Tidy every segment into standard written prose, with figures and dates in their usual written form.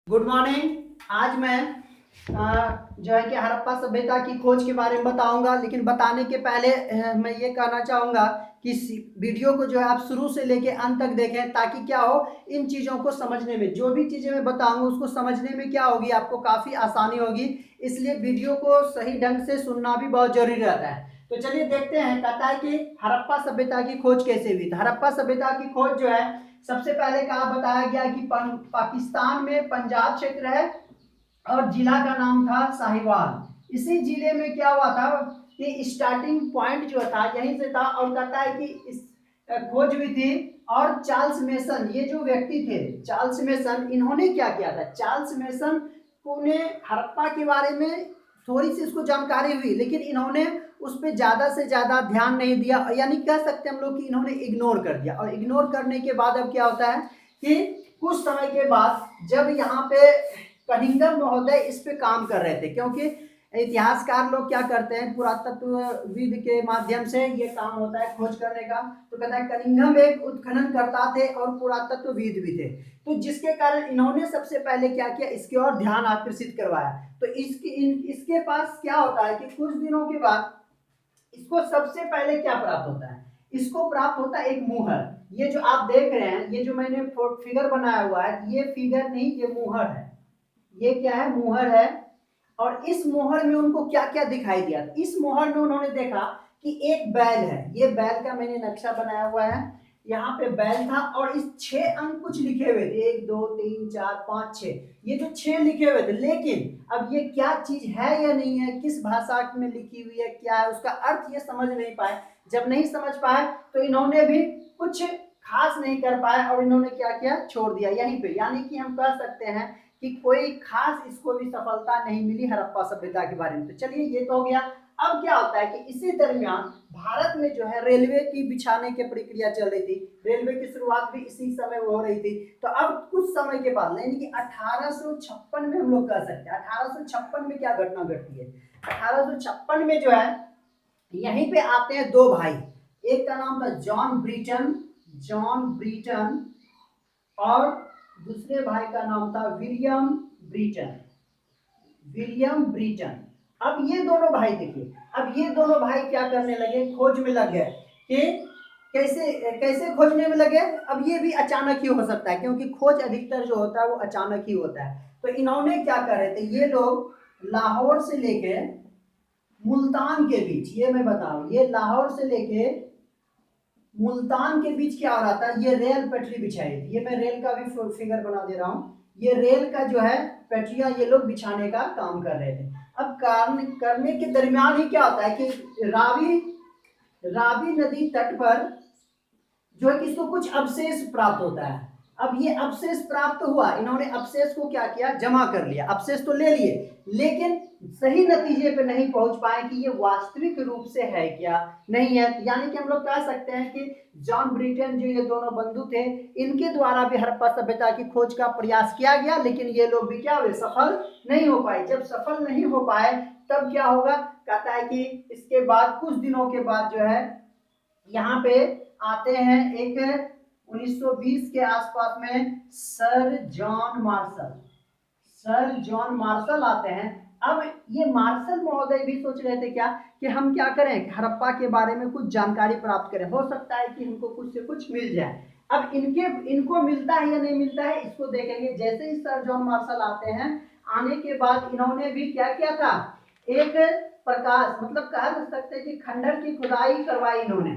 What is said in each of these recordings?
Good morning. आज मैं जो है कि हड़प्पा सभ्यता की खोज के बारे में बताऊंगा, लेकिन बताने के पहले मैं ये कहना चाहूँगा कि इस वीडियो को जो है आप शुरू से लेके अंत तक देखें, ताकि क्या हो, इन चीज़ों को समझने में, जो भी चीज़ें मैं बताऊंगा उसको समझने में क्या होगी, आपको काफ़ी आसानी होगी। इसलिए वीडियो को सही ढंग से सुनना भी बहुत जरूरी रहता है। तो चलिए देखते हैं, कहता है कि हड़प्पा सभ्यता की खोज कैसे हुई। तो हड़प्पा सभ्यता की खोज जो है, सबसे पहले कहा बताया गया कि पाकिस्तान में पंजाब क्षेत्र है और जिला का नाम था साहिवाल। इसी जिले में क्या हुआ था कि स्टार्टिंग पॉइंट जो था यहीं से था, और कहता है कि इस खोज हुई थी। और चार्ल्स मेसन, ये जो व्यक्ति थे चार्ल्स मेसन, इन्होंने क्या किया था, चार्ल्स मेसन को ने हड़प्पा के बारे में थोड़ी सी इसको जानकारी हुई, लेकिन इन्होंने उस पर ज़्यादा से ज़्यादा ध्यान नहीं दिया, यानी कह सकते हैं हम लोग कि इन्होंने इग्नोर कर दिया। और इग्नोर करने के बाद अब क्या होता है कि कुछ समय के बाद जब यहाँ पे कनिंघम महोदय इस पे काम कर रहे थे, क्योंकि इतिहासकार लोग क्या करते हैं, पुरातत्वविद के माध्यम से ये काम होता है खोज करने का। तो कहता है कनिंघम एक उत्खनन करता थे और पुरातत्वविद भी थे, तो जिसके कारण इन्होंने सबसे पहले क्या किया, इसकी ओर ध्यान आकर्षित करवाया। तो इसके पास क्या होता है कि कुछ दिनों के बाद इसको सबसे पहले क्या प्राप्त होता है, इसको प्राप्त होता है एक मुहर। ये जो आप देख रहे हैं, ये जो मैंने फिगर बनाया हुआ है, ये फिगर नहीं, ये मुहर है। ये क्या है, मुहर है। और इस मोहर में उनको क्या क्या दिखाई दिया, इस मोहर में उन्होंने देखा कि एक बैल है। ये बैल का मैंने नक्शा बनाया हुआ है, यहाँ पे बैल था और इस 6 अंक कुछ लिखे हुए थे, 1 2 3 4 5 6, ये जो 6 लिखे हुए थे। लेकिन अब ये क्या चीज है या नहीं है, किस भाषा में लिखी हुई है, क्या है उसका अर्थ, ये समझ नहीं पाए। जब नहीं समझ पाए तो इन्होंने भी कुछ खास नहीं कर पाए और इन्होंने क्या किया, छोड़ दिया यहीं पे। यानी कि हम कह सकते हैं कि कोई खास इसको भी सफलता नहीं मिली हड़प्पा सभ्यता के बारे में। तो चलिए ये तो हो गया। अब क्या होता है कि इसी दरमियान भारत में जो है रेलवे की बिछाने की प्रक्रिया चल रही थी, रेलवे की शुरुआत भी इसी समय हो रही थी। तो अब कुछ समय के बाद, यानी कि 1856 में हम लोग कह सकते हैं, 1856 में क्या घटना घटती है, 1856 में जो है यहीं पे आते हैं दो भाई। एक का नाम था जॉन ब्रिटन, जॉन ब्रिटन, और दूसरे भाई का नाम था विलियम ब्रिटन, विलियम ब्रिटन। अब ये दोनों भाई देखिए, अब ये दोनों भाई क्या करने लगे, खोज में लग गए कि कैसे कैसे खोजने में लगे। अब ये भी अचानक ही हो सकता है, क्योंकि खोज अधिकतर जो होता है वो अचानक ही होता है। तो इन्होंने क्या कर रहे थे, ये लोग लाहौर से लेके मुल्तान के बीच, ये मैं बता रहा हूँ, ये लाहौर से लेके मुल्तान के बीच क्या हो रहा था, ये रेल पटरी बिछाई थी। ये मैं रेल का भी फिगर बना दे रहा हूँ, ये रेल का जो है पटरिया ये लोग बिछाने का काम कर रहे थे। अब काम करने के दरमियान ही क्या होता है कि रावी रावी नदी तट पर जो है कि इसको कुछ अवशेष प्राप्त होता है। अब ये अवशेष प्राप्त हुआ, इन्होंने अवशेष को क्या किया, जमा कर लिया, अवशेष तो ले लिए, लेकिन सही नतीजे पे नहीं पहुंच पाए कि ये वास्तविक रूप से है क्या नहीं है। यानी कि हम लोग कह सकते हैं कि जॉन ब्रिटेन जो ये दोनों बंधु थे, इनके द्वारा भी हड़प्पा सभ्यता की खोज का प्रयास किया गया, लेकिन ये लोग भी क्या हुए, सफल नहीं हो पाए। जब सफल नहीं हो पाए तब क्या होगा, कहता है कि इसके बाद कुछ दिनों के बाद जो है यहाँ पे आते हैं एक 1920 के आसपास में sir John Marshall, sir John Marshall आते हैं। अब ये मार्शल महोदय भी सोच रहे थे क्या कि हम क्या करें, हड़प्पा के बारे में कुछ जानकारी प्राप्त करें, हो सकता है कि हमको कुछ से कुछ मिल जाए। अब इनको मिलता है या नहीं मिलता है, इसको देखेंगे। जैसे ही सर जॉन मार्शल आते हैं, आने के बाद इन्होंने भी क्या किया था, एक प्रकाश, मतलब कह सकते हैं कि खंडर की खुदाई करवाई इन्होंने।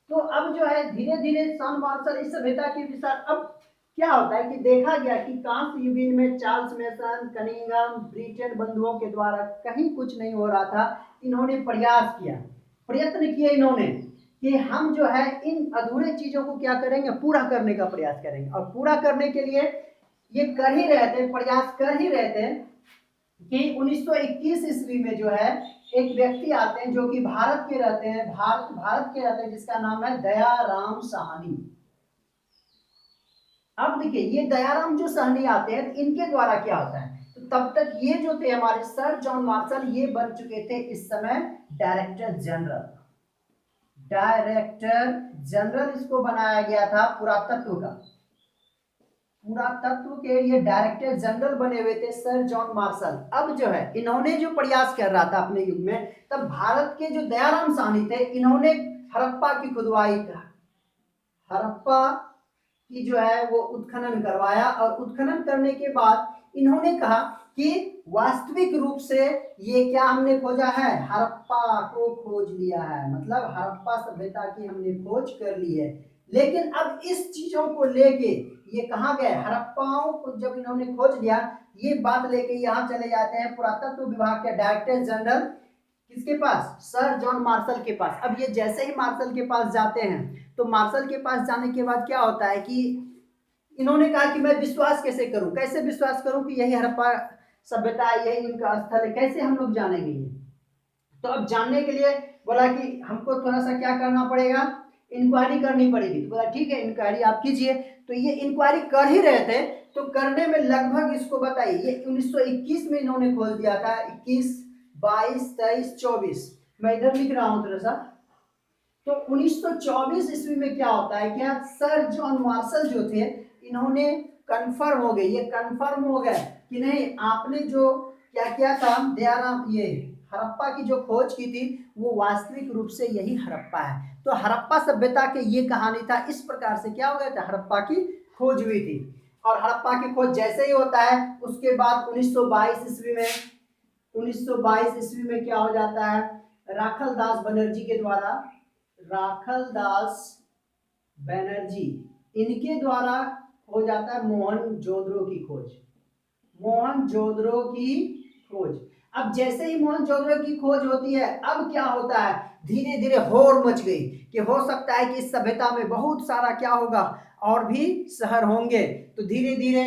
तो अब जो है धीरे धीरे सन मार्शल इस सभ्यता के विचार, अब क्या होता है कि देखा गया कि कांस्य युग में चार्ल्स मेसन, कनिंघम, ब्रिटेन बंधुओं के द्वारा कहीं कुछ नहीं हो रहा था। इन्होंने प्रयास किया, प्रयत्न किए इन्होंने कि हम जो है इन अधूरे चीजों को क्या करेंगे, पूरा करने का प्रयास करेंगे। और पूरा करने के लिए ये कर ही रहे थे, प्रयास कर ही रहे थे कि 1921 ईस्वी में जो है एक व्यक्ति आते हैं जो कि भारत के रहते हैं, भारत के रहते हैं, जिसका नाम है दयाराम साहनी। अब देखिए ये दयाराम जो साहनी आते हैं, इनके द्वारा क्या होता है, तो तब तक ये जो थे हमारे सर जॉन मार्शल, ये बन चुके थे इस समय डायरेक्टर जनरल, डायरेक्टर जनरल इसको बनाया गया था पुरातत्व का। पुरातत्व के ये डायरेक्टर जनरल बने हुए थे सर जॉन मार्शल। अब जो है इन्होंने जो प्रयास कर रहा था अपने युग में, तब भारत के जो दयाराम साहनी थे, इन्होंने हड़प्पा की खुदवाई का, हड़प्पा की जो है वो उत्खनन करवाया, और उत्खनन करने के बाद इन्होंने कहा कि वास्तविक रूप से ये क्या हमने खोजा है, हड़प्पा को खोज लिया है, मतलब हड़प्पा सभ्यता की हमने खोज कर ली है। लेकिन अब इस चीजों को लेके ये कहाँ गए, हड़प्पाओं को जब इन्होंने खोज लिया, ये बात लेके यहाँ चले जाते हैं पुरातत्व विभाग के डायरेक्टर जनरल किसके पास, सर जॉन मार्शल के पास। अब ये जैसे ही मार्शल के पास जाते हैं, तो मार्शल के पास जाने के बाद क्या होता है कि इन्होंने कहा कि मैं विश्वास कैसे करूं, कैसे विश्वास करूं कि यही हड़प्पा सभ्यता है, यही उनका स्थल है, कैसे हम लोग जानेंगे ये। तो अब जानने के लिए बोला कि हमको थोड़ा सा क्या करना पड़ेगा, इंक्वायरी करनी पड़ेगी। तो बोला ठीक है, इंक्वायरी आप कीजिए। तो ये इंक्वायरी कर ही रहे थे, तो करने में लगभग इसको बताइए, ये 1921 में इन्होंने खोल दिया था, 21, 22, 23, 24, मैं इधर लिख रहा हूँ थोड़ा सा। तो 1924 ईस्वी में क्या होता है, क्या सर जॉन मार्शल जो थे, इन्होंने कंफर्म हो गए, ये कंफर्म हो गए कि नहीं, आपने जो क्या किया था, दयाराम ये हड़प्पा की जो खोज की थी, वो वास्तविक रूप से यही हड़प्पा है। तो हड़प्पा सभ्यता के ये कहानी था, इस प्रकार से क्या हो गया था, हड़प्पा की खोज हुई थी। और हड़प्पा की खोज जैसे ही होता है, उसके बाद 1922 ईस्वी में, 1922 ईस्वी में क्या हो जाता है, राखल दास बनर्जी के द्वारा, राखल दास बनर्जी, इनके द्वारा हो जाता है मोहनजोदड़ो की खोज, मोहनजोदड़ो की खोज। अब जैसे ही मोहनजोदड़ो की खोज होती है, अब क्या होता है, धीरे धीरे होड़ मच गई कि हो सकता है कि इस सभ्यता में बहुत सारा क्या होगा, और भी शहर होंगे। तो धीरे धीरे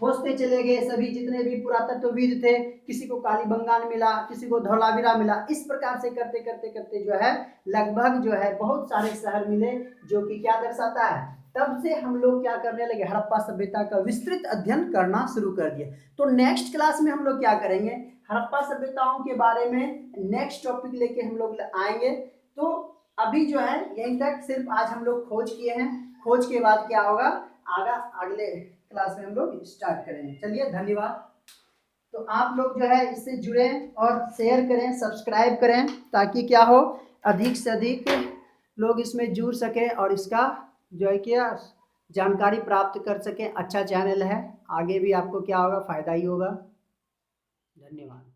खोजते चले गए, सभी जितने भी पुरातत्वविद थे, किसी को कालीबंगान मिला, किसी को धौलावीरा मिला, इस प्रकार से करते करते करते जो है लगभग जो है बहुत सारे शहर मिले, जो कि क्या दर्शाता है, तब से हम लोग क्या करने लगे, हड़प्पा सभ्यता का विस्तृत अध्ययन करना शुरू कर दिया। तो नेक्स्ट क्लास में हम लोग क्या करेंगे, हड़प्पा सभ्यताओं के बारे में नेक्स्ट टॉपिक लेके हम लोग आएंगे। तो अभी जो है यहीं तक सिर्फ आज हम लोग खोज किए हैं, खोज के बाद क्या होगा, अगले क्लास में हम लोग स्टार्ट करेंगे। चलिए, धन्यवाद। तो आप लोग जो है इससे जुड़ें और शेयर करें, सब्सक्राइब करें, ताकि क्या हो, अधिक से अधिक लोग इसमें जुड़ सकें और इसका जो है क्या जानकारी प्राप्त कर सकें। अच्छा चैनल है, आगे भी आपको क्या होगा, फायदा ही होगा। धन्यवाद।